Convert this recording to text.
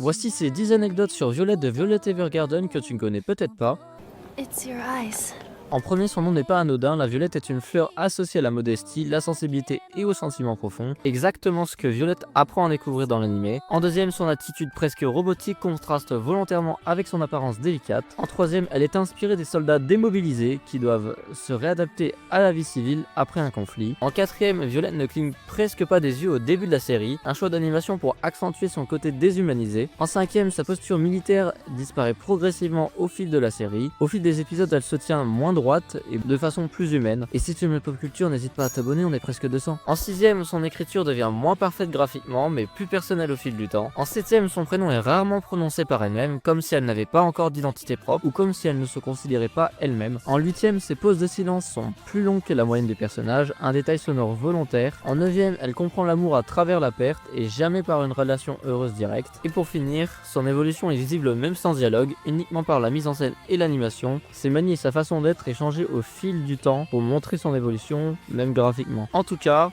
Voici ces 10 anecdotes sur Violette de Violet Evergarden que tu ne connais peut-être pas. It's your eyes. En premier, son nom n'est pas anodin, la violette est une fleur associée à la modestie, la sensibilité et aux sentiments profonds, exactement ce que Violette apprend à découvrir dans l'animé. En deuxième, son attitude presque robotique contraste volontairement avec son apparence délicate. En troisième, elle est inspirée des soldats démobilisés qui doivent se réadapter à la vie civile après un conflit. En quatrième, Violette ne cligne presque pas des yeux au début de la série, un choix d'animation pour accentuer son côté déshumanisé. En cinquième, sa posture militaire disparaît progressivement au fil de la série. Au fil des épisodes, elle se tient moins droite et de façon plus humaine. Et si tu aimes la pop culture, n'hésite pas à t'abonner, on est presque 200. En sixième, son écriture devient moins parfaite graphiquement, mais plus personnelle au fil du temps. En septième, son prénom est rarement prononcé par elle-même, comme si elle n'avait pas encore d'identité propre, ou comme si elle ne se considérait pas elle-même. En huitième, ses pauses de silence sont plus longues que la moyenne des personnages, un détail sonore volontaire. En neuvième, elle comprend l'amour à travers la perte, et jamais par une relation heureuse directe. Et pour finir, son évolution est visible même sans dialogue, uniquement par la mise en scène et l'animation. Ses manies et sa façon d'être est changée au fil du temps pour montrer son évolution, même graphiquement. En tout cas,